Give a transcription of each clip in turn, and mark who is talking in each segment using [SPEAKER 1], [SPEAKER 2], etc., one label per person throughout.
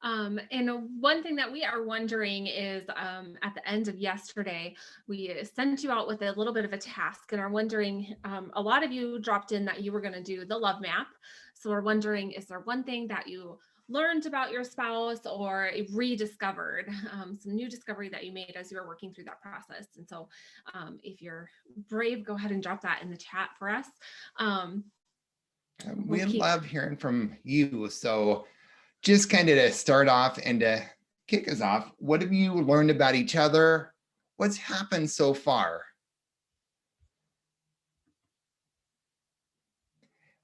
[SPEAKER 1] And one thing that we are wondering is at the end of yesterday, we sent you out with a little bit of a task and are wondering, a lot of you dropped in that you were going to do the love map. So we're wondering, is there one thing that you learned about your spouse or rediscovered, some new discovery that you made as you were working through that process? And so if you're brave, go ahead and drop that in the chat for us.
[SPEAKER 2] We love hearing from you. So just kind of to start off and to kick us off, what have you learned about each other? What's happened so far?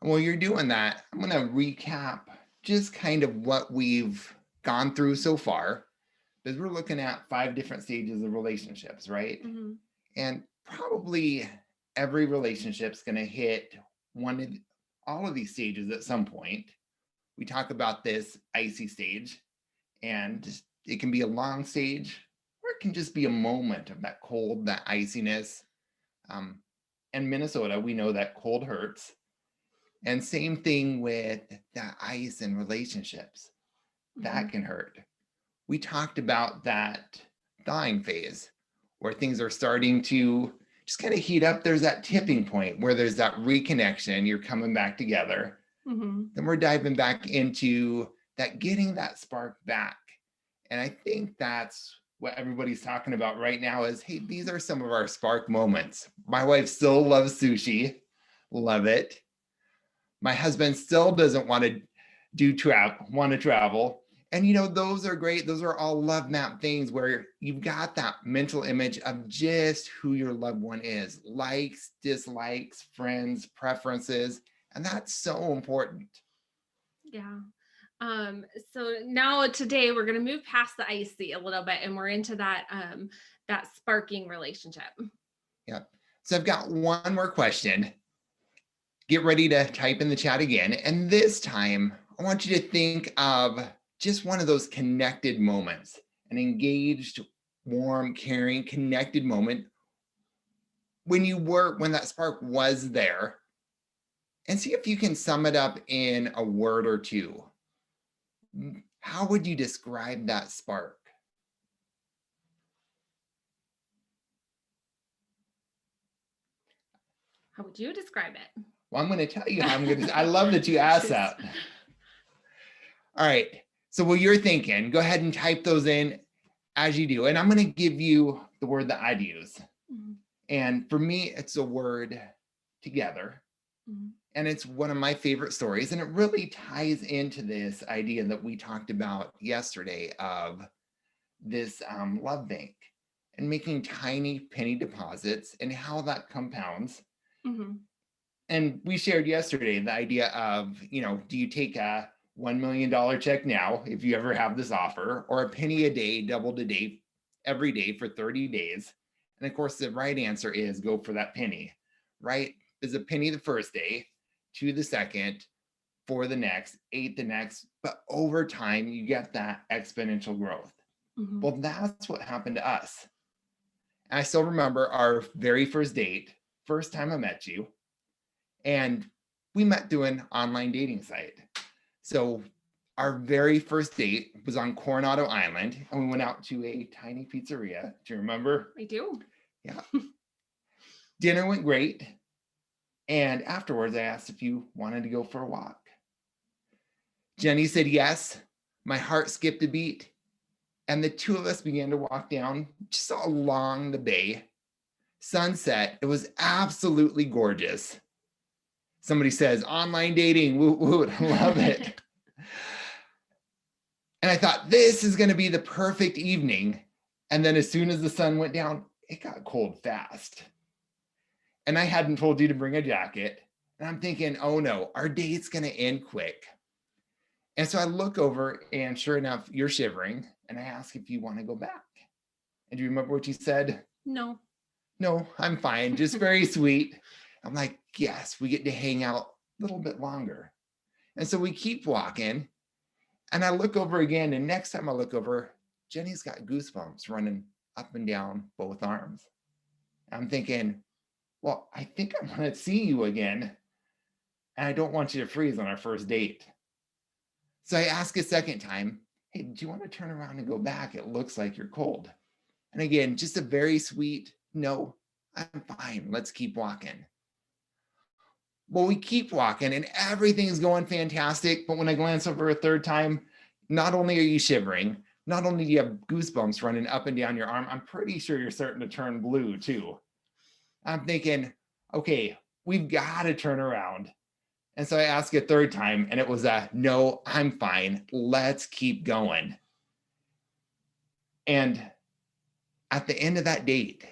[SPEAKER 2] And while you're doing that, I'm going to recap just kind of what we've gone through so far, because we're looking at 5 different stages of relationships, right? Mm-hmm. And probably every relationship's going to hit all of these stages at some point. We talk about this icy stage, and it can be a long stage, or it can just be a moment of that cold, that iciness. In Minnesota, we know that cold hurts. And same thing with that ice in relationships. That can hurt. We talked about that thawing phase where things are starting to just kind of heat up. There's that tipping point where there's that reconnection. You're coming back together. Then we're diving back into that, getting that spark back. And I think that's what everybody's talking about right now is, hey, these are some of our spark moments. My wife still loves sushi. Love it. My husband still doesn't want to travel. And those are great. Those are all love map things where you've got that mental image of just who your loved one is, likes, dislikes, friends, preferences. And that's so important.
[SPEAKER 1] Yeah. So now today we're going to move past the icy a little bit and we're into that, that sparking relationship.
[SPEAKER 2] Yeah. So I've got one more question. Get ready to type in the chat again. And this time I want you to think of just one of those connected moments, an engaged, warm, caring, connected moment when that spark was there, and see if you can sum it up in a word or two. How would you describe that spark?
[SPEAKER 1] How would you describe it?
[SPEAKER 2] Well, I'm going to tell you how I'm going to. I love that you asked that. All right. So while you're thinking, go ahead and type those in as you do. And I'm going to give you the word that I'd use. And for me, it's a word together. And it's one of my favorite stories. And it really ties into this idea that we talked about yesterday of this love bank and making tiny penny deposits and how that compounds. And we shared yesterday the idea of, do you take a $1 million check now, if you ever have this offer, or a penny a day, doubled a day, every day for 30 days? And of course, the right answer is go for that penny, right? There's a penny the first day, 2 the second, 4 the next, 8 the next, but over time, you get that exponential growth. Well, that's what happened to us. And I still remember our very first date, first time I met you, and we met through an online dating site. So our very first date was on Coronado Island, and we went out to a tiny pizzeria. Do you remember?
[SPEAKER 1] I do.
[SPEAKER 2] Yeah. Dinner went great. And afterwards, I asked if you wanted to go for a walk. Jenny said yes. My heart skipped a beat. And the two of us began to walk down just along the bay. Sunset. It was absolutely gorgeous. Somebody says, online dating, woo woo, I love it. And I thought, this is going to be the perfect evening. And then as soon as the sun went down, it got cold fast. And I hadn't told you to bring a jacket. And I'm thinking, oh no, our date's going to end quick. And so I look over and sure enough, you're shivering. And I ask if you want to go back. And do you remember what you said?
[SPEAKER 1] No.
[SPEAKER 2] No, I'm fine. Just very sweet. I'm like, yes, we get to hang out a little bit longer. And so we keep walking. And I look over again. And next time I look over, Jenny's got goosebumps running up and down both arms. I'm thinking, well, I think I want to see you again. And I don't want you to freeze on our first date. So I ask a second time, hey, do you want to turn around and go back? It looks like you're cold. And again, just a very sweet, no, I'm fine. Let's keep walking. Well, we keep walking and everything's going fantastic. But when I glance over a third time, not only are you shivering, not only do you have goosebumps running up and down your arm, I'm pretty sure you're starting to turn blue too. I'm thinking, okay, we've got to turn around. And so I asked a third time and it was a no, I'm fine. Let's keep going. And at the end of that date,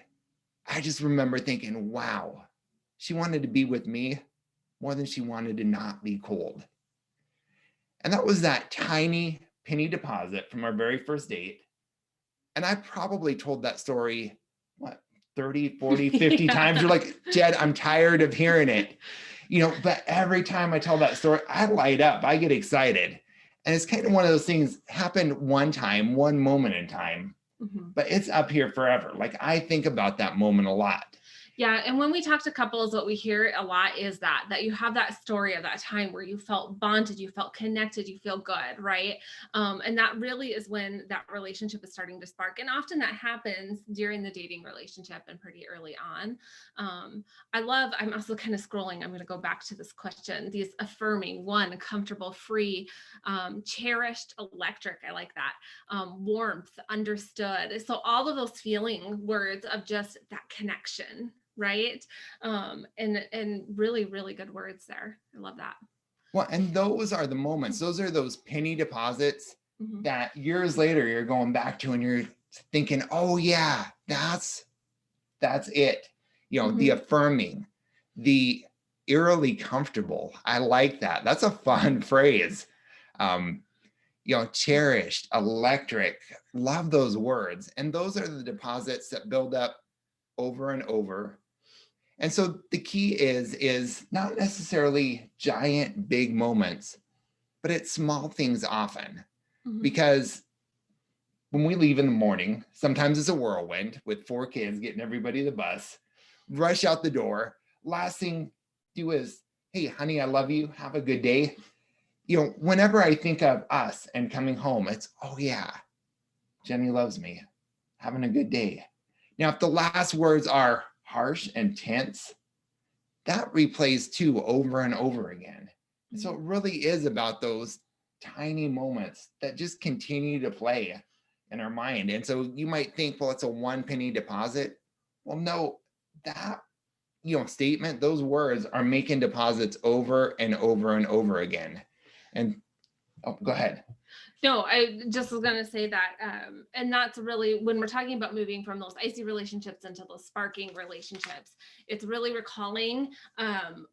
[SPEAKER 2] I just remember thinking, wow, she wanted to be with me more than she wanted to not be cold. And that was that tiny penny deposit from our very first date. And I probably told that story, what, 30, 40, 50 times. You're like, Jed, I'm tired of hearing it. But every time I tell that story, I light up, I get excited. And it's kind of one of those things happened one time, one moment in time, but it's up here forever. Like I think about that moment a lot.
[SPEAKER 1] Yeah. And when we talk to couples, what we hear a lot is that you have that story of that time where you felt bonded, you felt connected, you feel good, right? And that really is when that relationship is starting to spark. And often that happens during the dating relationship and pretty early on. I'm also kind of scrolling. I'm going to go back to this question. These affirming, one, comfortable, free, cherished, electric. I like that. Warmth, understood. So all of those feeling words of just that connection. Right. And really, really good words there. I love that.
[SPEAKER 2] Well, and those are the moments, those are those penny deposits that years later you're going back to and you're thinking, oh yeah, that's it. The affirming, the eerily comfortable. I like that. That's a fun phrase. Cherished, electric, love those words. And those are the deposits that build up over and over. And so the key is not necessarily giant, big moments, but it's small things often. Because when we leave in the morning, sometimes it's a whirlwind with 4 kids getting everybody the bus, rush out the door. Last thing do is, hey, honey, I love you. Have a good day. Whenever I think of us and coming home, it's, oh yeah, Jenny loves me. Having a good day. Now, if the last words are harsh and tense, that replays too over and over again. So it really is about those tiny moments that just continue to play in our mind. And so you might think, well, it's a 1 penny deposit. Well, no, that statement, those words are making deposits over and over and over again. And go ahead.
[SPEAKER 1] No, I just was going to say that. And that's really when we're talking about moving from those icy relationships into those sparking relationships, it's really recalling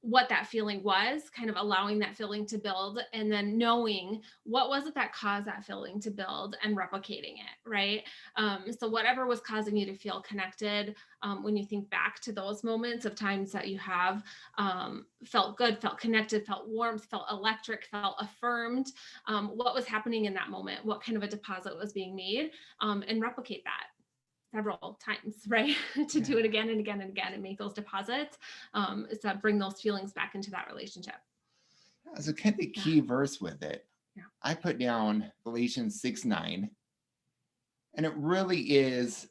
[SPEAKER 1] what that feeling was, kind of allowing that feeling to build, and then knowing what was it that caused that feeling to build and replicating it, right? So whatever was causing you to feel connected, when you think back to those moments of times that you have felt good, felt connected, felt warmth, felt electric, felt affirmed, what was happening in that moment, what kind of a deposit was being made, and replicate that several times, right? To do it again and again and again and make those deposits, is to bring those feelings back into that relationship.
[SPEAKER 2] As a kind of key verse with it, I put down Galatians 6:9, and it really is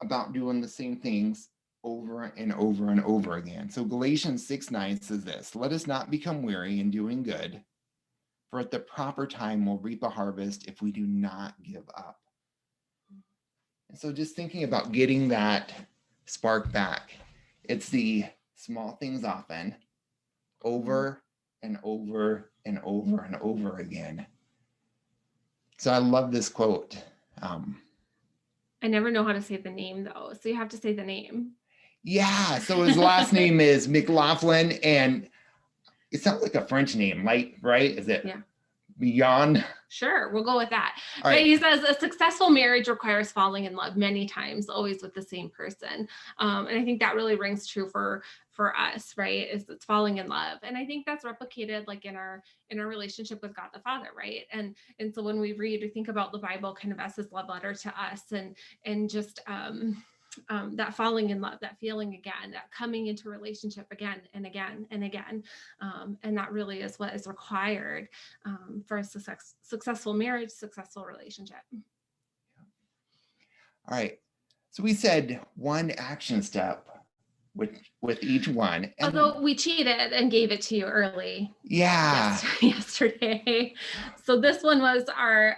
[SPEAKER 2] about doing the same things over and over and over again. So Galatians 6:9 says this: let us not become weary in doing good, for at the proper time we'll reap a harvest if we do not give up. And so just thinking about getting that spark back, it's the small things often, over and over and over and over again. So I love this quote.
[SPEAKER 1] I never know how to say the name though, so you have to say the name.
[SPEAKER 2] Yeah, so his last name is McLaughlin, and it sounds like a French name, right? Is it?
[SPEAKER 1] Yeah.
[SPEAKER 2] Beyond?
[SPEAKER 1] Sure, we'll go with that.
[SPEAKER 2] All right.
[SPEAKER 1] He says a successful marriage requires falling in love many times, always with the same person. And I think that really rings true for us, right? Is it's falling in love. And I think that's replicated like in our relationship with God the Father, right? And so when we think about the Bible kind of as his love letter to us, and just that falling in love, that feeling again, that coming into relationship again and again and again. And that really is what is required for a successful marriage, successful relationship.
[SPEAKER 2] All right. So we said one action step with each one.
[SPEAKER 1] And although we cheated and gave it to you early.
[SPEAKER 2] Yeah.
[SPEAKER 1] Yesterday. So this one was our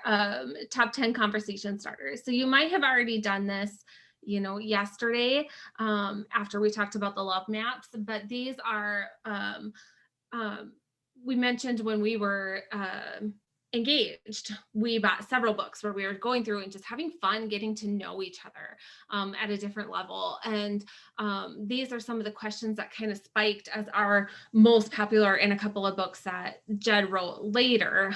[SPEAKER 1] top 10 conversation starters. So you might have already done this, yesterday after we talked about the love maps, but these are, we mentioned when we were engaged, we bought several books where we were going through and just having fun getting to know each other at a different level. And these are some of the questions that kind of spiked as our most popular in a couple of books that Jed wrote later,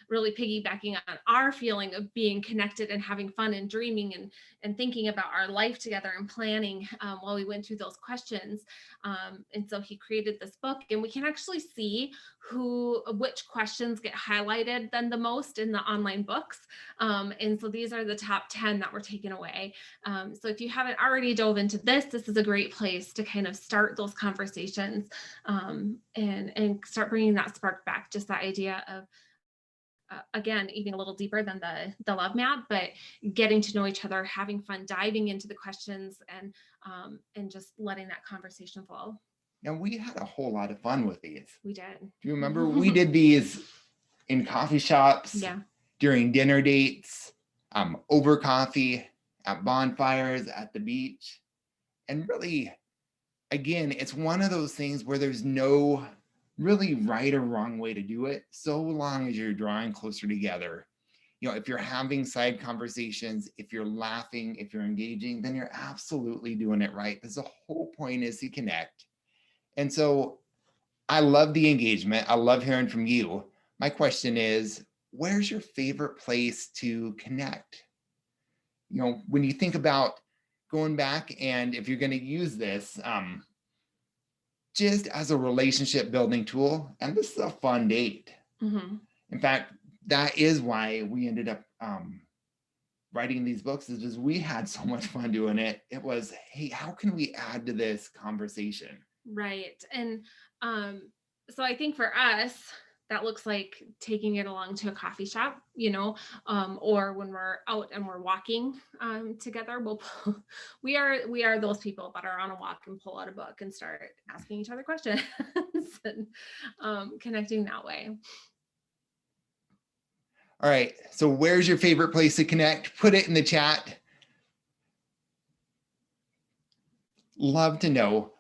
[SPEAKER 1] really piggybacking on our feeling of being connected and having fun and dreaming and thinking about our life together and planning while we went through those questions. And so he created this book, and we can actually see which questions get highlighted then the most in the online books. And so these are the top 10 that were taken away. So if you haven't already dove into this is a great place to kind of start those conversations and start bringing that spark back, just that idea of again, even a little deeper than the love map, but getting to know each other, having fun, diving into the questions, and just letting that conversation flow.
[SPEAKER 2] And we had a whole lot of fun with these.
[SPEAKER 1] We did.
[SPEAKER 2] Do you remember we did these in coffee shops, during dinner dates, over coffee, at bonfires, at the beach? And really, again, it's one of those things where there's no really right or wrong way to do it, so long as you're drawing closer together. If you're having side conversations, if you're laughing, if you're engaging, then you're absolutely doing it right, because the whole point is to connect. And so I love the engagement. I love hearing from you. My question is, where's your favorite place to connect? When you think about going back, and if you're going to use this just as a relationship building tool, and this is a fun date. Mm-hmm. In fact, that is why we ended up writing these books, is because we had so much fun doing it. It was, hey, how can we add to this conversation?
[SPEAKER 1] Right. And so I think for us, that looks like taking it along to a coffee shop, or when we're out and we're walking together, we are those people that are on a walk and pull out a book and start asking each other questions and connecting that way.
[SPEAKER 2] All right. So where's your favorite place to connect? Put it in the chat. Love to know.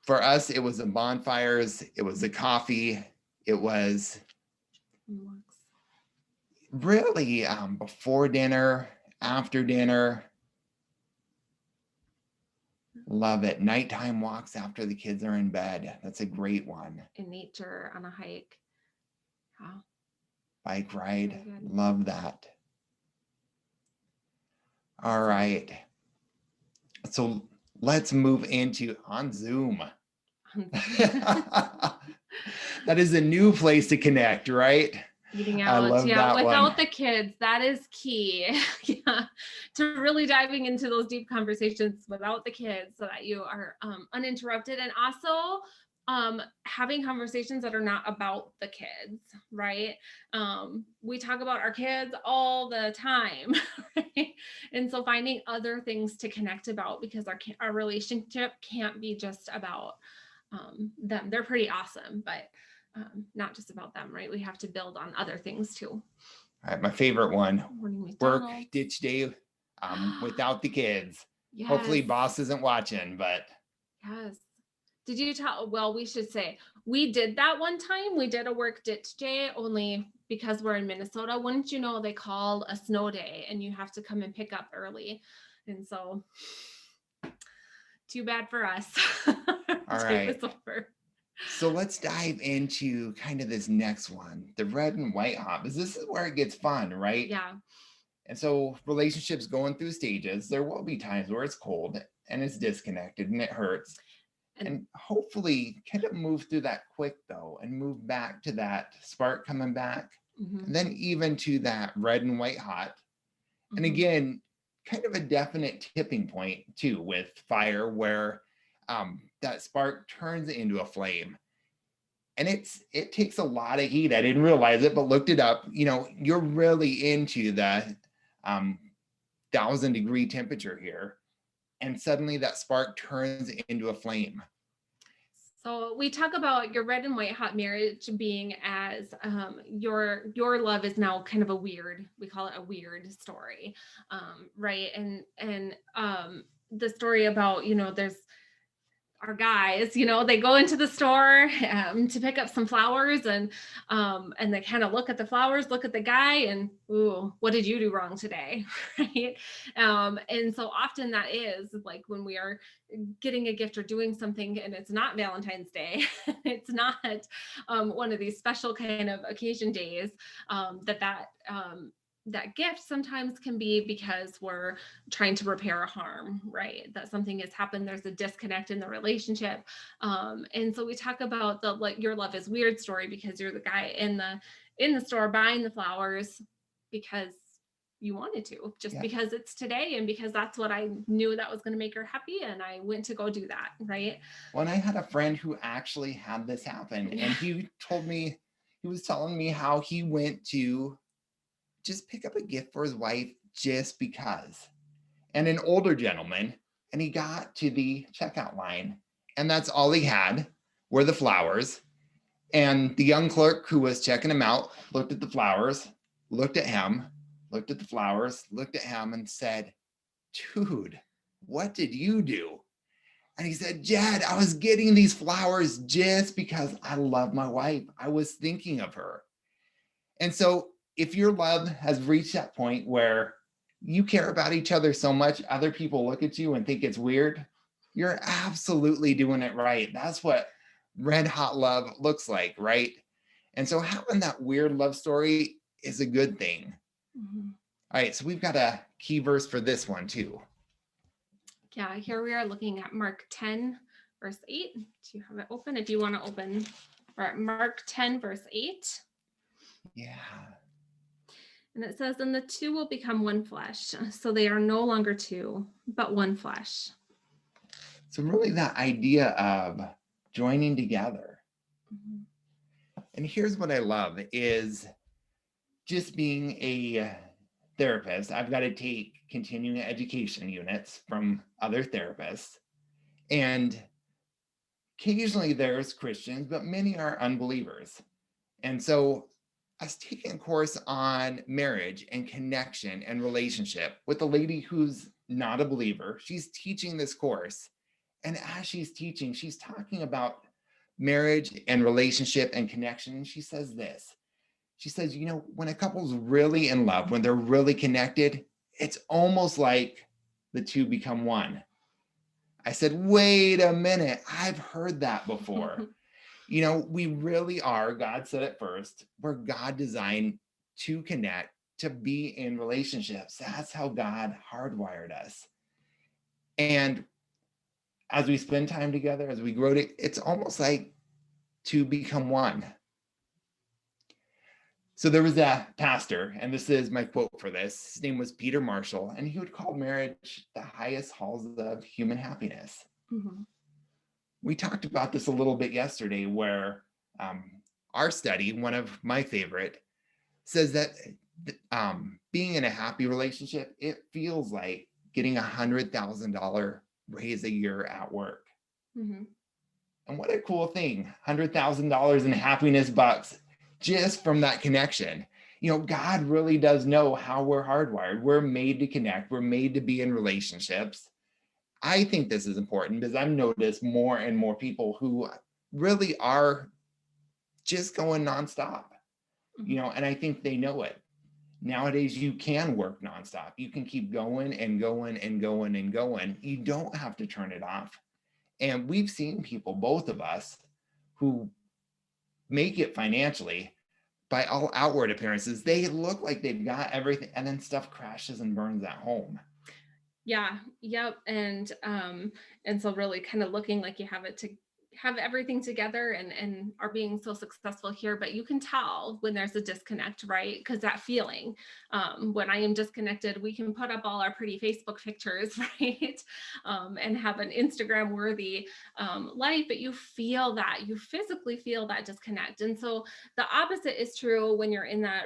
[SPEAKER 2] For us, it was the bonfires, it was the coffee, it was really before dinner, after dinner. Love it. Nighttime walks after the kids are in bed. That's a great one.
[SPEAKER 1] In nature, on a hike. Wow.
[SPEAKER 2] Bike ride. Love that. All right. So let's move into on Zoom. That is a new place to connect, right?
[SPEAKER 1] Eating out, without the kids, that is key. To really diving into those deep conversations without the kids, so that you are uninterrupted, and also having conversations that are not about the kids, right? We talk about our kids all the time, right? And so finding other things to connect about, because our relationship can't be just about them. They're pretty awesome, but not just about them, right? We have to build on other things too.
[SPEAKER 2] All right, my favorite one, work ditch day without the kids. Yes. Hopefully boss isn't watching, but.
[SPEAKER 1] Yes. Did you tell, well, we should say, we did that one time. We did a work ditch day, only because we're in Minnesota. Wouldn't you know, they call a snow day and you have to come and pick up early. And so too bad for us.
[SPEAKER 2] All right. So let's dive into kind of this next one, the red and white hot, because this is where it gets fun, right?
[SPEAKER 1] Yeah.
[SPEAKER 2] And so relationships going through stages, there will be times where it's cold and it's disconnected and it hurts. And hopefully kind of move through that quick though, and move back to that spark coming back. Mm-hmm. And then even to that red and white hot. Mm-hmm. And again, kind of a definite tipping point too with fire where that spark turns into a flame. And it takes a lot of heat. I didn't realize it, but looked it up. You're really into the 1,000-degree temperature here. And suddenly that spark turns into a flame.
[SPEAKER 1] So we talk about your red and white hot marriage being as your love is now kind of we call it a weird story, right? And the story about, there's our guys, they go into the store to pick up some flowers, and they kind of look at the flowers, look at the guy, and ooh, what did you do wrong today? Right. And so often that is like when we are getting a gift or doing something and it's not Valentine's Day, it's not one of these special kind of occasion days, that gift sometimes can be because we're trying to repair a harm, right? That something has happened, there's a disconnect in the relationship. And so we talk about the like your love is weird story because you're the guy in the store buying the flowers because you wanted to, just because it's today and because that's what I knew that was going to make her happy, and I went to go do that, right?
[SPEAKER 2] Well, and I had a friend who actually had this happen, and he was telling me how he went to just pick up a gift for his wife just because. And an older gentleman, and he got to the checkout line, and that's all he had were the flowers. And the young clerk who was checking him out looked at the flowers, looked at him, looked at the flowers, looked at him, and said, "Dude, what did you do?" And he said, "Jed, I was getting these flowers just because I love my wife. I was thinking of her." And so if your love has reached that point where you care about each other so much, other people look at you and think it's weird, you're absolutely doing it right. That's what red hot love looks like, right? And so having that weird love story is a good thing. Mm-hmm. All right, so we've got a key verse for this one too.
[SPEAKER 1] Yeah, here we are looking at Mark 10, verse 8. Do you have it open? If you want to open, we're at Mark 10, verse 8.
[SPEAKER 2] Yeah.
[SPEAKER 1] And it says, "And the two will become one flesh. So they are no longer two, but one flesh."
[SPEAKER 2] So really that idea of joining together. Mm-hmm. And here's what I love is just being a therapist, I've got to take continuing education units from other therapists. And occasionally there's Christians, but many are unbelievers. And so I was taking a course on marriage and connection and relationship with a lady who's not a believer. She's teaching this course. And as she's teaching, she's talking about marriage and relationship and connection. And she says this. She says, when a couple's really in love, when they're really connected, it's almost like the two become one. I said, wait a minute, I've heard that before. We really are, God said it first, we're God designed to connect, to be in relationships. That's how God hardwired us. And as we spend time together, as we grow, it's almost like to become one. So there was a pastor, and this is my quote for this. His name was Peter Marshall, and he would call marriage the highest halls of human happiness. Mm-hmm. We talked about this a little bit yesterday, where our study, one of my favorite, says that being in a happy relationship, it feels like getting $100,000 raise a year at work. Mm-hmm. And what a cool thing, $100,000 in happiness bucks just from that connection. God really does know how we're hardwired. We're made to connect. We're made to be in relationships. I think this is important because I've noticed more and more people who really are just going nonstop, and I think they know it. Nowadays, you can work nonstop. You can keep going and going and going and going. You don't have to turn it off. And we've seen people, both of us, who make it financially by all outward appearances. They look like they've got everything, and then stuff crashes and burns at home.
[SPEAKER 1] Yeah. Yep. And so really kind of looking like you have it have everything together and are being so successful here, but you can tell when there's a disconnect, right? Because that feeling, when I am disconnected, we can put up all our pretty Facebook pictures, right? And have an Instagram worthy life, but you feel that, you physically feel that disconnect. And so the opposite is true when you're in that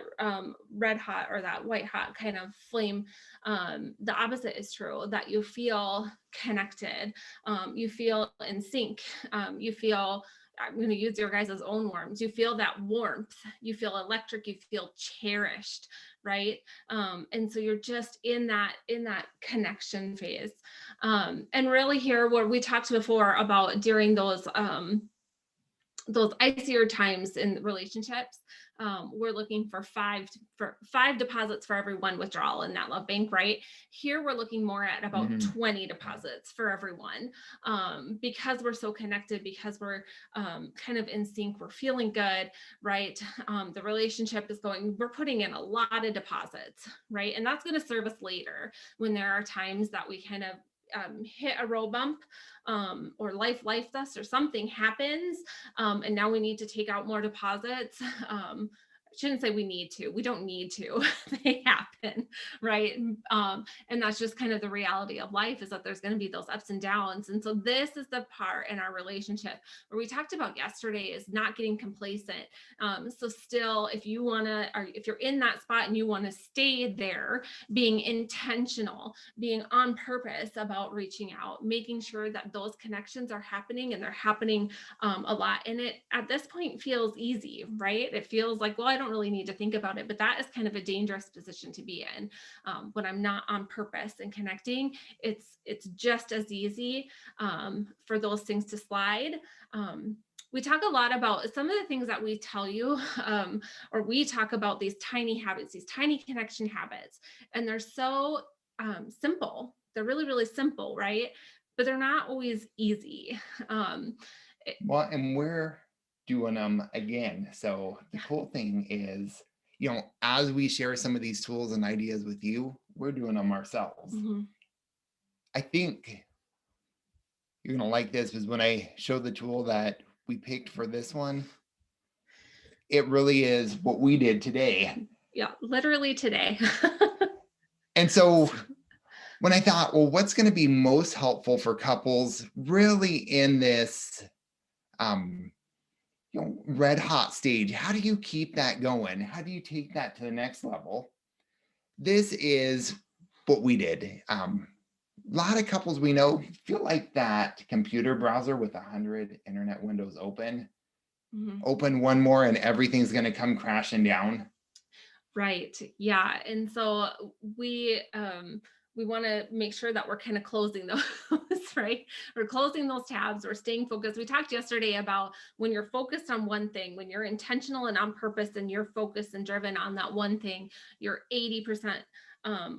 [SPEAKER 1] red hot or that white hot kind of flame. The opposite is true, that you feel connected, you feel in sync, you feel, I'm going to use your guys' own words, you feel that warmth, you feel electric, you feel cherished, right? And so you're just in that connection phase. And really here, where we talked before about during those icier times in relationships, we're looking for five deposits for every one withdrawal in that love bank, right? Here we're looking more at about 20 deposits for everyone, because we're so connected, because we're kind of in sync, we're feeling good, right? The relationship is going, we're putting in a lot of deposits, right? And that's going to serve us later when there are times that we kind of hit a road bump, or life us, or something happens, and now we need to take out more deposits. I shouldn't say we need to, we don't need to, they happen, right? And that's just kind of the reality of life, is that there's going to be those ups and downs. And so this is the part in our relationship where we talked about yesterday, is not getting complacent. So still, if you want to, or if you're in that spot and you want to stay there, being intentional, being on purpose about reaching out, making sure that those connections are happening, and they're happening a lot. And it at this point feels easy, right? It feels like, well, I don't really need to think about it, but that is kind of a dangerous position to be in. When I'm not on purpose and connecting, it's just as easy for those things to slide. We talk a lot about some of the things that we tell you, or we talk about these tiny habits, these tiny connection habits, and they're so simple. They're really, really simple, right? But they're not always easy.
[SPEAKER 2] Well, and we're doing them again. So the cool thing is, as we share some of these tools and ideas with you, we're doing them ourselves. I think you're going to like this, because when I showed the tool that we picked for this one, it really is what we did today.
[SPEAKER 1] Yeah, literally today.
[SPEAKER 2] And so when I thought, well, what's going to be most helpful for couples really in this red hot stage, how do you keep that going? How do you take that to the next level? This is what we did. A lot of couples we know feel like that computer browser with 100 internet windows open. Open one more and everything's going to come crashing down.
[SPEAKER 1] Right. Yeah. And so we want to make sure that we're kind of closing those, right? We're closing those tabs, we're staying focused. We talked yesterday about when you're focused on one thing, when you're intentional and on purpose, and you're focused and driven on that one thing, you're 80%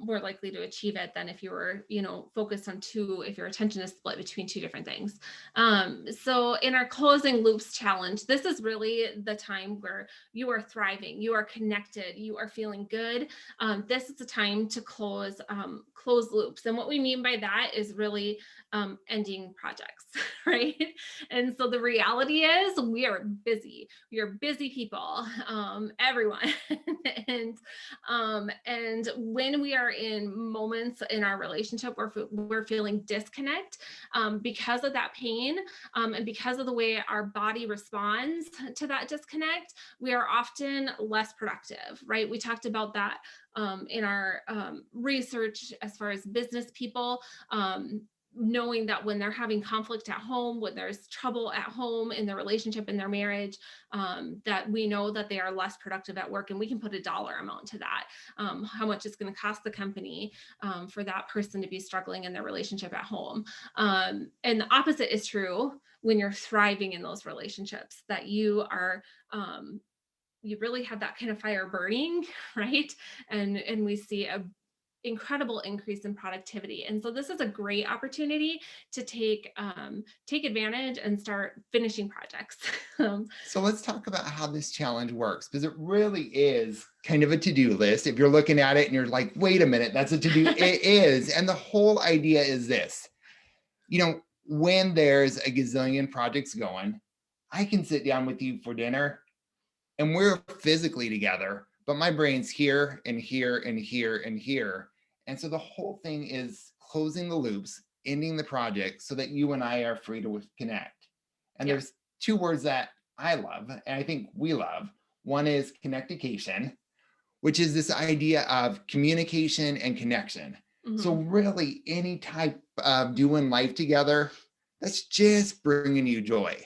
[SPEAKER 1] more likely to achieve it than if you were, focused on two, if your attention is split between two different things. So in our closing loops challenge, this is really the time where you are thriving, you are connected, you are feeling good. This is the time to close loops. And what we mean by that is really ending projects, right? And so the reality is we are busy. We are busy people, everyone. And when we are in moments in our relationship where we're feeling disconnect because of that pain, and because of the way our body responds to that disconnect, we are often less productive, right? We talked about that in our research as far as business people, knowing that when they're having conflict at home, when there's trouble at home in their relationship, in their marriage, that we know that they are less productive at work. And we can put a dollar amount to that, how much it's going to cost the company for that person to be struggling in their relationship at home. And the opposite is true when you're thriving in those relationships, that you are you really have that kind of fire burning, right? And we see a incredible increase in productivity. And so this is a great opportunity to take advantage and start finishing projects.
[SPEAKER 2] So let's talk about how this challenge works, because it really is kind of a to-do list. If you're looking at it and you're like, wait a minute, that's a to-do, it is. And the whole idea is this, when there's a gazillion projects going, I can sit down with you for dinner and we're physically together, but my brain's here and here and here and here. And so the whole thing is closing the loops, ending the project so that you and I are free to connect. And
[SPEAKER 1] Yeah.
[SPEAKER 2] there's two words that I love, and I think we love. One is connectication, which is this idea of communication and connection. So really any type of doing life together, that's just bringing you joy.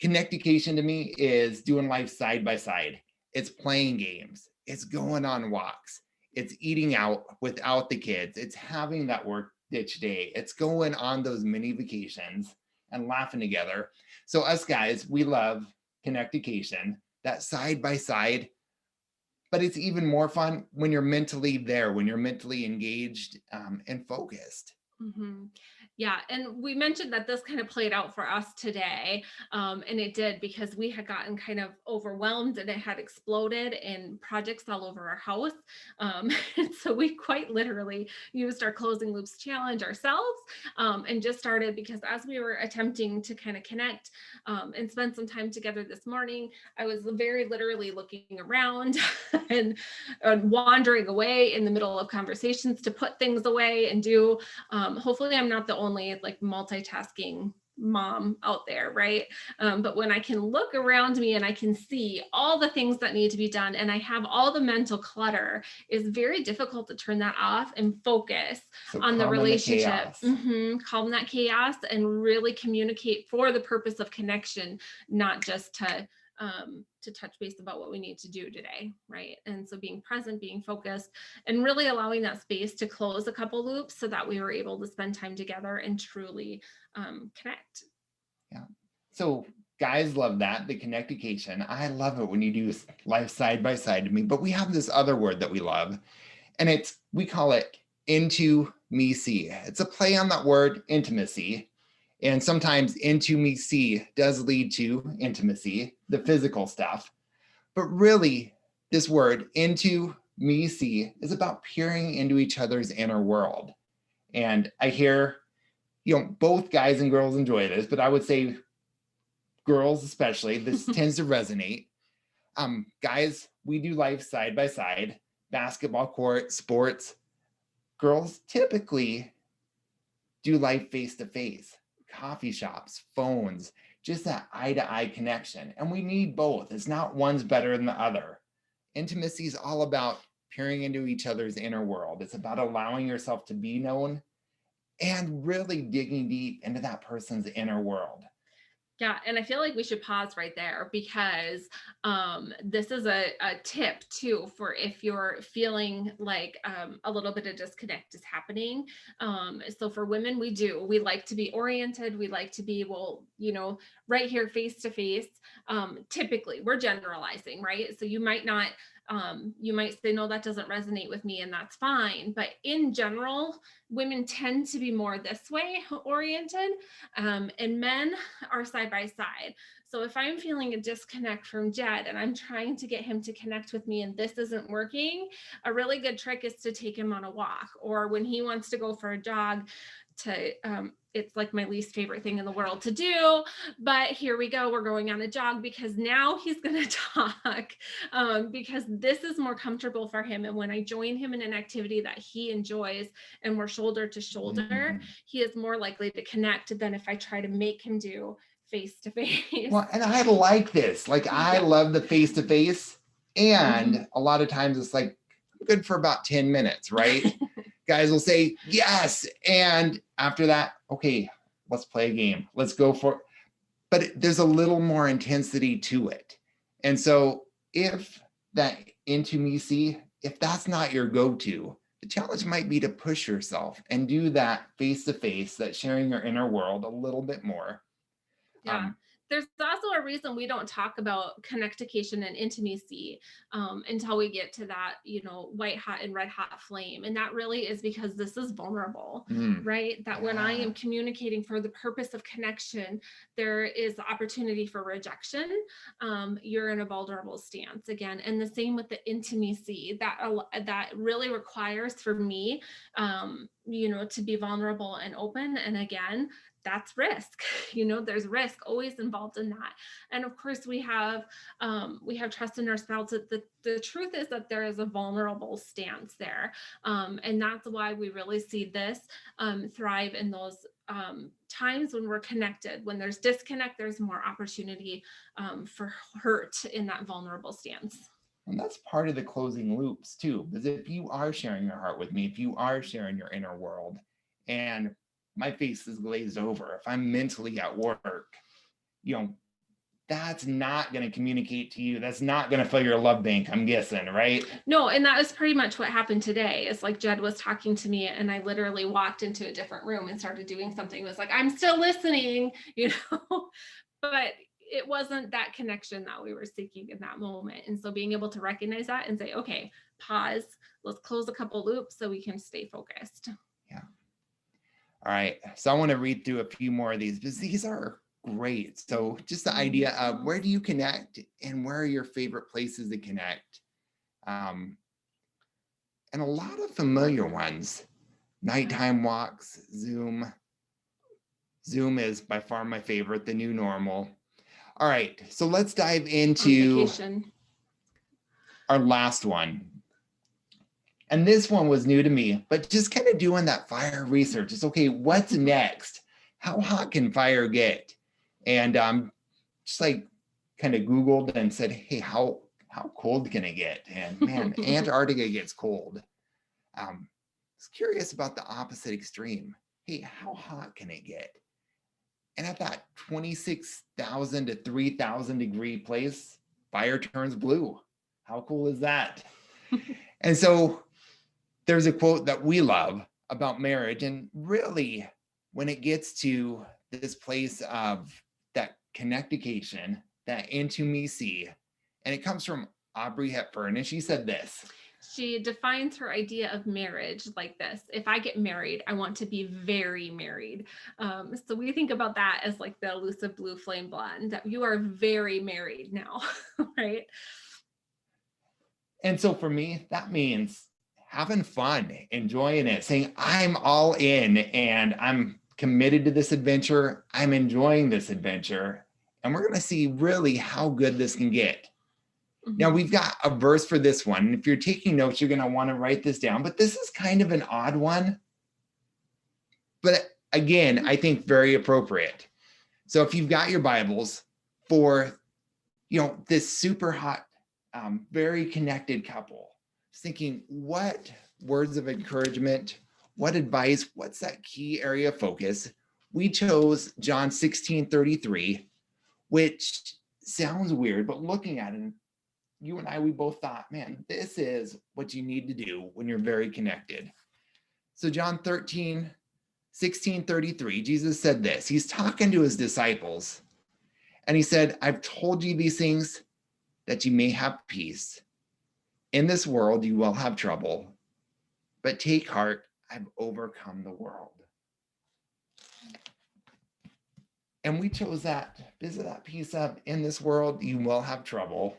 [SPEAKER 2] Connectication to me is doing life side by side. It's playing games. It's going on walks. It's eating out without the kids. It's having that work ditch day. It's going on those mini vacations and laughing together. So us guys, we love connectication, that side by side, but it's even more fun when you're mentally there, when you're mentally engaged and focused.
[SPEAKER 1] Yeah, and we mentioned that this kind of played out for us today, and it did because we had gotten kind of overwhelmed and it had exploded in projects all over our house. And so we quite literally used our closing loops challenge ourselves, and just started because as we were attempting to kind of connect and spend some time together this morning, I was very literally looking around and wandering away in the middle of conversations to put things away and do. Hopefully I'm not the only like multitasking mom out there, right? But when I can look around me and I can see all the things that need to be done and I have all the mental clutter, is very difficult to turn that off and focus on the relationship. Calm that chaos and really communicate for the purpose of connection, not just to touch base about what we need to do today, right? And so being present, being focused, and really allowing that space to close a couple loops so that we were able to spend time together and truly connect.
[SPEAKER 2] Yeah. So guys love that, the connectication. I love it when you do life side by side to me, but we have this other word that we love, and we call it into me see. It's a play on that word intimacy. And sometimes into me see does lead to intimacy, the physical stuff. But really, this word into me see is about peering into each other's inner world. And I hear, both guys and girls enjoy this, but I would say girls especially, this tends to resonate. Guys, we do life side by side, basketball court, sports. Girls typically do life face to face, coffee shops, phones, just that eye to eye connection. And we need both. It's not one's better than the other. Intimacy is all about peering into each other's inner world. It's about allowing yourself to be known and really digging deep into that person's inner world.
[SPEAKER 1] Yeah, and I feel like we should pause right there because this is a tip too for if you're feeling like a little bit of disconnect is happening. So for women, we like to be oriented. We like to be, right here face to face. Typically, we're generalizing, right? So you might not. You might say, no, that doesn't resonate with me, and that's fine. But in general, women tend to be more this way oriented, and men are side by side. So if I'm feeling a disconnect from Jed and I'm trying to get him to connect with me and this isn't working, a really good trick is to take him on a walk, or when he wants to go for a jog, it's like my least favorite thing in the world to do, but here we go, we're going on a jog because now he's going to talk, because this is more comfortable for him. And when I join him in an activity that he enjoys and we're shoulder to shoulder, he is more likely to connect than if I try to make him do face to face.
[SPEAKER 2] Well, and I like this. Like, I love the face to face. And a lot of times it's like good for about 10 minutes, right? Guys will say yes. And after that, okay, let's play a game. Let's go for it. But there's a little more intensity to it. And so if that intimacy, if that's not your go-to, the challenge might be to push yourself and do that face to face, that sharing your inner world a little bit more.
[SPEAKER 1] Yeah. there's also a reason we don't talk about connectication and intimacy until we get to that, white hot and red hot flame. And that really is because this is vulnerable, right? That when I am communicating for the purpose of connection, there is the opportunity for rejection. You're in a vulnerable stance again. And the same with the intimacy that really requires for me, to be vulnerable and open. And again, that's risk. There's risk always involved in that. And of course we have trust in our spouse. The truth is that there is a vulnerable stance there. And that's why we really see this thrive in those times when we're connected. When there's disconnect, there's more opportunity for hurt in that vulnerable stance.
[SPEAKER 2] And that's part of the closing loops too, because if you are sharing your heart with me, if you are sharing your inner world, and my face is glazed over, if I'm mentally at work, that's not going to communicate to you. That's not going to fill your love bank, I'm guessing, right?
[SPEAKER 1] No, and that was pretty much what happened today. It's like Jed was talking to me and I literally walked into a different room and started doing something. It was like, I'm still listening, but it wasn't that connection that we were seeking in that moment. And so being able to recognize that and say, okay, pause, let's close a couple loops so we can stay focused.
[SPEAKER 2] Yeah. All right, so I want to read through a few more of these because these are great. So just the idea of where do you connect and where are your favorite places to connect? And a lot of familiar ones, nighttime walks, Zoom. Zoom is by far my favorite, the new normal. All right, so let's dive into our last one. And this one was new to me, but just kind of doing that fire research. It's okay, what's next? How hot can fire get? And just like kind of Googled and said, hey, how cold can it get? And man, Antarctica gets cold. I was curious about the opposite extreme. Hey, how hot can it get? And at that 26,000 to 3,000 degree place, fire turns blue. How cool is that? And so there's a quote that we love about marriage. And really, when it gets to this place of that connectication, that intimacy, and it comes from Aubrey Hepburn, and she said this.
[SPEAKER 1] She defines her idea of marriage like this: if I get married, I want to be very married. So we think about that as like the elusive blue flame blonde, that you are very married now, right?
[SPEAKER 2] And so for me, that means having fun, enjoying it, saying I'm all in and I'm committed to this adventure. I'm enjoying this adventure. And we're going to see really how good this can get. Now we've got a verse for this one. And if you're taking notes, you're going to want to write this down, but this is kind of an odd one. But again, I think very appropriate. So if you've got your Bibles for, this super hot, very connected couple, thinking what words of encouragement, what advice, what's that key area of focus? We chose John 16:33, which sounds weird, but looking at it, you and I, we both thought, man, this is what you need to do when you're very connected. So John 16:33, Jesus said this. He's talking to his disciples and he said, I've told you these things that you may have peace. In this world, you will have trouble, but take heart, I've overcome the world. And we chose that because of that piece of, in this world, you will have trouble.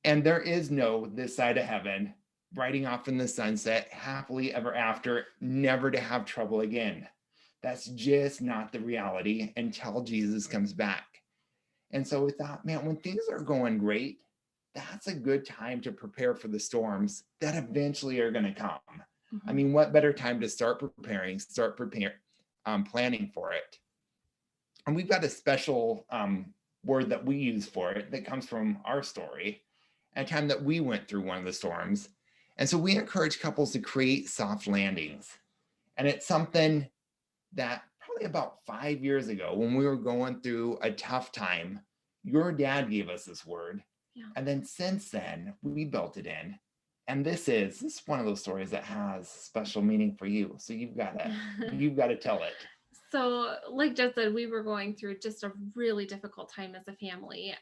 [SPEAKER 2] And there is no this side of heaven, riding off in the sunset, happily ever after, never to have trouble again. That's just not the reality until Jesus comes back. And so we thought, man, when things are going great, that's a good time to prepare for the storms that eventually are going to come. I mean, what better time to start planning for it? And we've got a special word that we use for it that comes from our story, a time that we went through one of the storms. And so we encourage couples to create soft landings. And it's something that probably about 5 years ago, when we were going through a tough time, your dad gave us this word. Yeah. And then since then, we built it in. And this is one of those stories that has special meaning for you. So you've got to tell it.
[SPEAKER 1] So like Jess said, we were going through just a really difficult time as a family,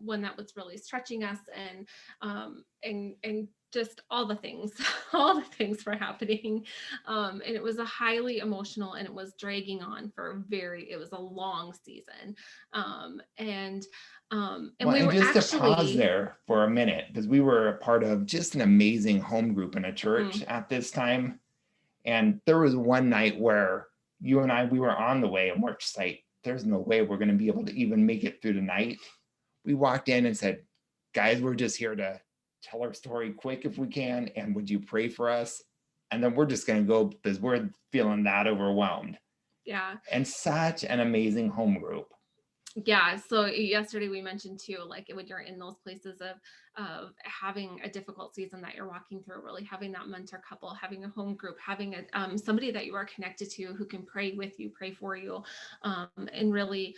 [SPEAKER 1] one that was really stretching us, and just all the things, all the things were happening. And it was a highly emotional, and it was dragging on for it was a long season. And
[SPEAKER 2] Well,
[SPEAKER 1] we
[SPEAKER 2] and
[SPEAKER 1] were
[SPEAKER 2] just to pause
[SPEAKER 1] actually,
[SPEAKER 2] there for a minute, because we were a part of just an amazing home group in a church
[SPEAKER 1] mm,
[SPEAKER 2] at this time. And there was one night where you and I, we were on the way and we're just like, there's no way we're going to be able to even make it through the night. We walked in and said, guys, we're just here to tell our story quick if we can. And would you pray for us? And then we're just going to go because we're feeling that overwhelmed.
[SPEAKER 1] yeah.
[SPEAKER 2] And such an amazing home group.
[SPEAKER 1] Yeah, so yesterday we mentioned too, like when you're in those places of having a difficult season that you're walking through, really having that mentor couple, having a home group, having somebody that you are connected to who can pray with you, pray for you, and really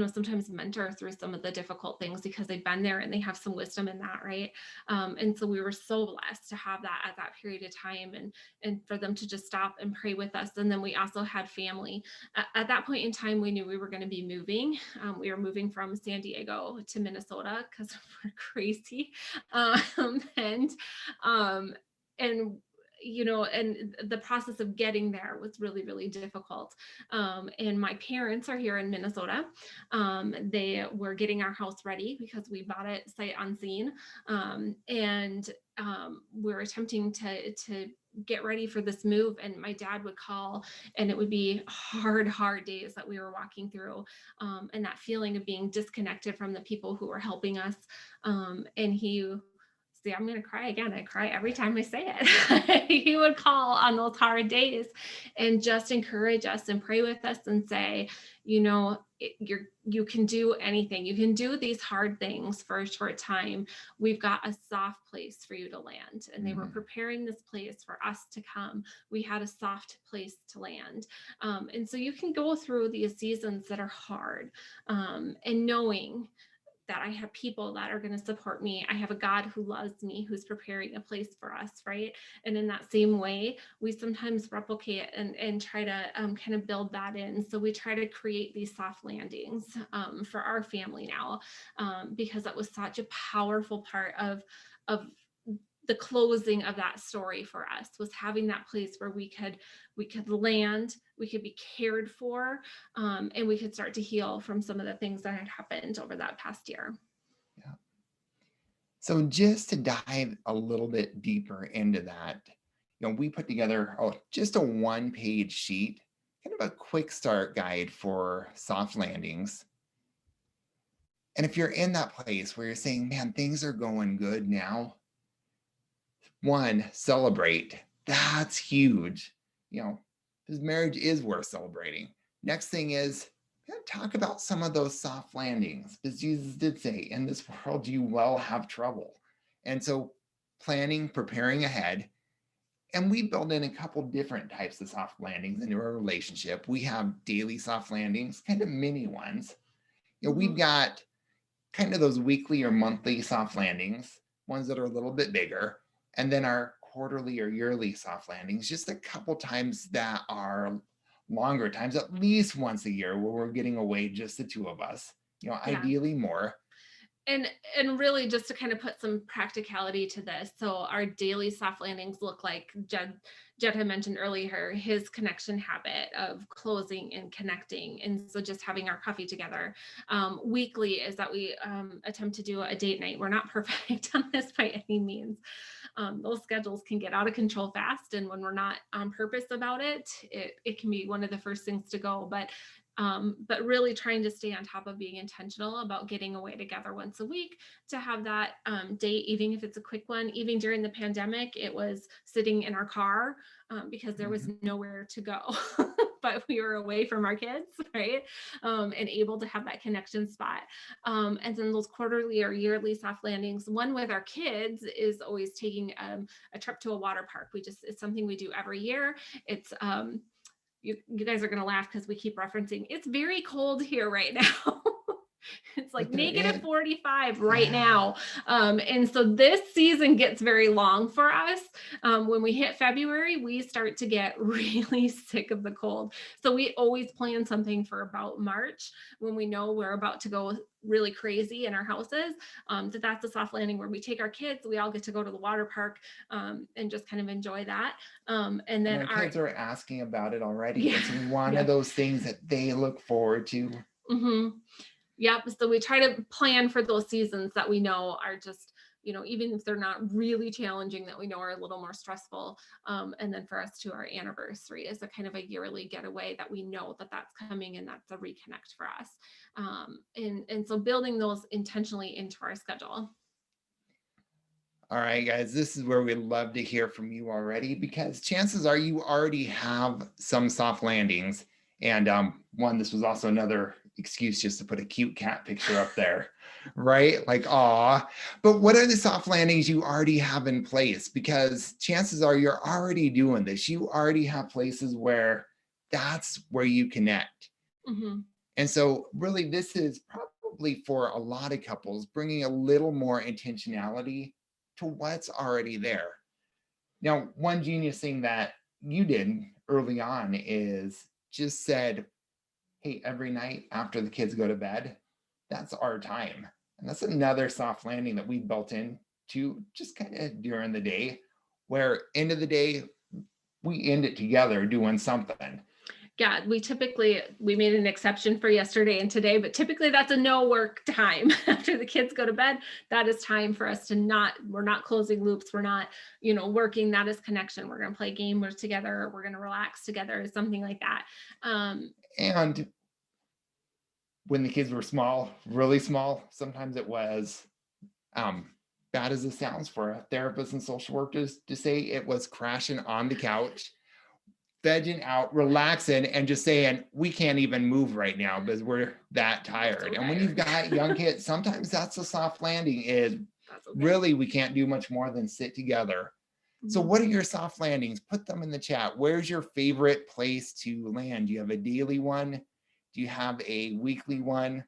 [SPEAKER 1] sometimes mentor through some of the difficult things because they've been there and they have some wisdom in that, right? And so we were so blessed to have that at that period of time, and for them to just stop and pray with us. And then we also had family. At that point in time, we knew we were going to be moving. We were moving from San Diego to Minnesota because we're crazy. Um, and um, and and the process of getting there was really, really difficult. And my parents are here in Minnesota. They were getting our house ready because we bought it sight unseen. And we're attempting to get ready for this move. And my dad would call, and it would be hard days that we were walking through. And that feeling of being disconnected from the people who were helping us. And he See, I'm going to cry again. I cry every time I say it. He would call on those hard days and just encourage us and pray with us and say, you can do anything. You can do these hard things for a short time. We've got a soft place for you to land. And they were preparing this place for us to come. We had a soft place to land. And so you can go through these seasons that are hard, and knowing that I have people that are going to support me. I have a God who loves me, who's preparing a place for us, right? And in that same way, we sometimes replicate and try to kind of build that in. So we try to create these soft landings for our family now, because that was such a powerful part of the closing of that story for us, was having that place where we could land, we could be cared for, and we could start to heal from some of the things that had happened over that past year.
[SPEAKER 2] Yeah. So just to dive a little bit deeper into that, we put together just a one-page sheet, kind of a quick start guide for soft landings. And if you're in that place where you're saying, man, things are going good now, one, celebrate. That's huge. Because marriage is worth celebrating. Next thing is, talk about some of those soft landings, because Jesus did say, in this world, you will have trouble. And so planning, preparing ahead, and we build in a couple different types of soft landings into our relationship. We have daily soft landings, kind of mini ones. We've got kind of those weekly or monthly soft landings, ones that are a little bit bigger, and then our quarterly or yearly soft landings, just a couple times that are longer times, at least once a year, where we're getting away, just the two of us, ideally more.
[SPEAKER 1] And really, just to kind of put some practicality to this, so our daily soft landings look like Jed had mentioned earlier, his connection habit of closing and connecting, and so just having our coffee together. Weekly is that we attempt to do a date night. We're not perfect on this by any means. Those schedules can get out of control fast, and when we're not on purpose about it, it can be one of the first things to go. But really trying to stay on top of being intentional about getting away together once a week to have that date, even if it's a quick one. Even during the pandemic, it was sitting in our car because there was nowhere to go, but we were away from our kids, right? And able to have that connection spot. And then those quarterly or yearly soft landings, one with our kids is always taking a trip to a water park. It's something we do every year. It's you guys are going to laugh because we keep referencing, it's very cold here right now. It's like
[SPEAKER 2] But there is,
[SPEAKER 1] -45 right
[SPEAKER 2] yeah.
[SPEAKER 1] now. And so this season gets very long for us. When we hit February, we start to get really sick of the cold. So we always plan something for about March when we know we're about to go really crazy in our houses. That's a soft landing where we take our kids, we all get to go to the water park and just kind of enjoy that. And
[SPEAKER 2] And
[SPEAKER 1] then
[SPEAKER 2] our kids are asking about it already.
[SPEAKER 1] yeah,
[SPEAKER 2] It's one of
[SPEAKER 1] yeah.
[SPEAKER 2] those things that they look forward to.
[SPEAKER 1] hmm Yep. So we try to plan for those seasons that we know are just, even if they're not really challenging, that we know are a little more stressful. And then for us to our anniversary is a kind of a yearly getaway that we know that that's coming and that's a reconnect for us. And so building those intentionally into our schedule.
[SPEAKER 2] All right, guys, this is where we'd love to hear from you already because chances are you already have some soft landings. And this was also another excuse just to put a cute cat picture up there, right? Like, aw. But what are the soft landings you already have in place? Because chances are you're already doing this. You already have places where that's where you connect.
[SPEAKER 1] Mm-hmm.
[SPEAKER 2] And so, really, this is probably for a lot of couples bringing a little more intentionality to what's already there. Now, one genius thing that you did early on is just said, hey, every night after the kids go to bed, that's our time. And that's another soft landing that we built in to just kind of during the day, where end of the day, we end it together doing something.
[SPEAKER 1] Yeah, we made an exception for yesterday and today, but typically that's a no work time. After the kids go to bed, that is time for us to we're not closing loops, we're not, working. That is connection. We're going to play a game, we're together, we're going to relax together, something like that.
[SPEAKER 2] And when the kids were small, really small, sometimes it was bad as it sounds for a therapist and social workers to say, it was crashing on the couch, vegging out, relaxing, and just saying, we can't even move right now because we're that tired.
[SPEAKER 1] So
[SPEAKER 2] and when you've got young kids, sometimes that's a soft landing is
[SPEAKER 1] that's okay.
[SPEAKER 2] really, we can't do much more than sit together. So
[SPEAKER 1] Mhm.
[SPEAKER 2] what are your soft landings? Put them in the chat. Where's your favorite place to land? Do you have a daily one? Do you have a weekly one?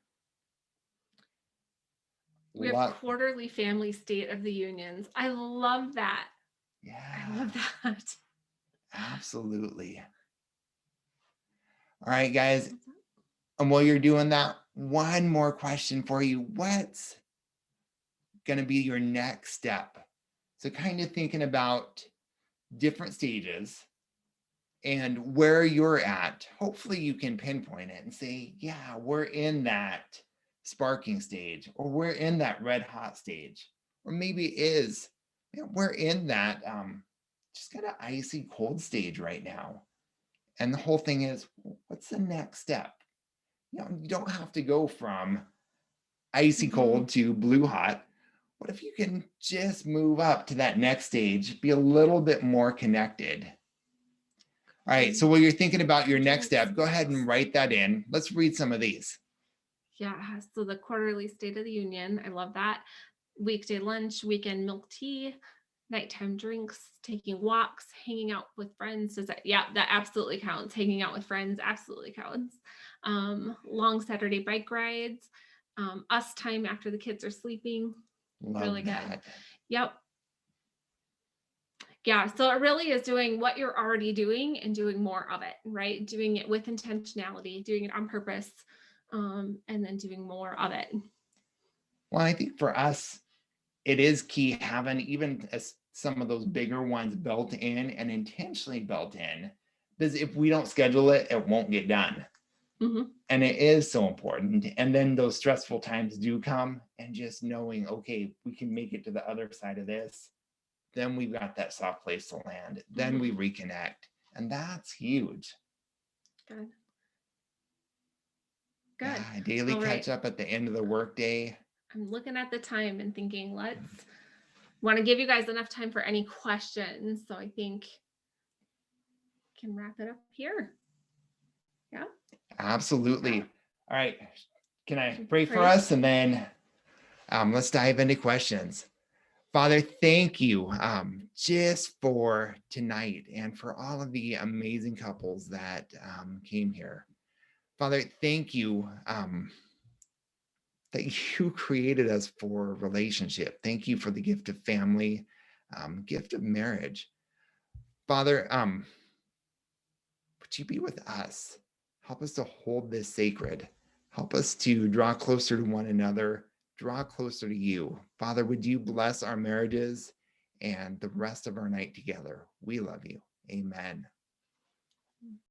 [SPEAKER 1] We have quarterly family state of the unions. I love that.
[SPEAKER 2] Yeah,
[SPEAKER 1] I love that.
[SPEAKER 2] absolutely. All right, guys. And while you're doing that, one more question for you. What's going to be your next step? So kind of thinking about different stages and where you're at. Hopefully you can pinpoint it and say, yeah, we're in that sparking stage, or we're in that red hot stage, or maybe it is, we're in that just kind of icy cold stage right now. And the whole thing is, what's the next step? You don't have to go from icy cold to blue hot. What if you can just move up to that next stage, be a little bit more connected? All right, so while you're thinking about your next step, go ahead and write that in. Let's read some of these.
[SPEAKER 1] Yeah, so the quarterly state of the union, I love that. Weekday lunch, weekend milk tea, nighttime drinks, taking walks, hanging out with friends. That absolutely counts. Hanging out with friends absolutely counts. Long Saturday bike rides, us time after the kids are sleeping. Really
[SPEAKER 2] Love
[SPEAKER 1] good.
[SPEAKER 2] that.
[SPEAKER 1] Yep. Yeah, so it really is doing what you're already doing and doing more of it, right? Doing it with intentionality, doing it on purpose, and then doing more of it.
[SPEAKER 2] Well, I think for us, it is key having even some of those bigger ones built in and intentionally built in, because if we don't schedule it, it won't get done.
[SPEAKER 1] Mm-hmm.
[SPEAKER 2] And it is so important. And then those stressful times do come, and just knowing, okay, we can make it to the other side of this. Then we've got that soft place to land. Then we reconnect. And that's huge.
[SPEAKER 1] Good.
[SPEAKER 2] Yeah,
[SPEAKER 1] Good.
[SPEAKER 2] daily
[SPEAKER 1] All
[SPEAKER 2] catch
[SPEAKER 1] right.
[SPEAKER 2] up at the end of the workday.
[SPEAKER 1] I'm looking at the time and thinking, want to give you guys enough time for any questions. So I think can wrap it up here. Yeah.
[SPEAKER 2] Absolutely. All right. Can I pray for us? And then let's dive into questions. Father, thank you just for tonight and for all of the amazing couples that came here. Father, thank you that you created us for relationship. Thank you for the gift of family, gift of marriage. Father, would you be with us? Help us to hold this sacred. Help us to draw closer to one another, draw closer to you. Father, would you bless our marriages and the rest of our night together? We love you. Amen.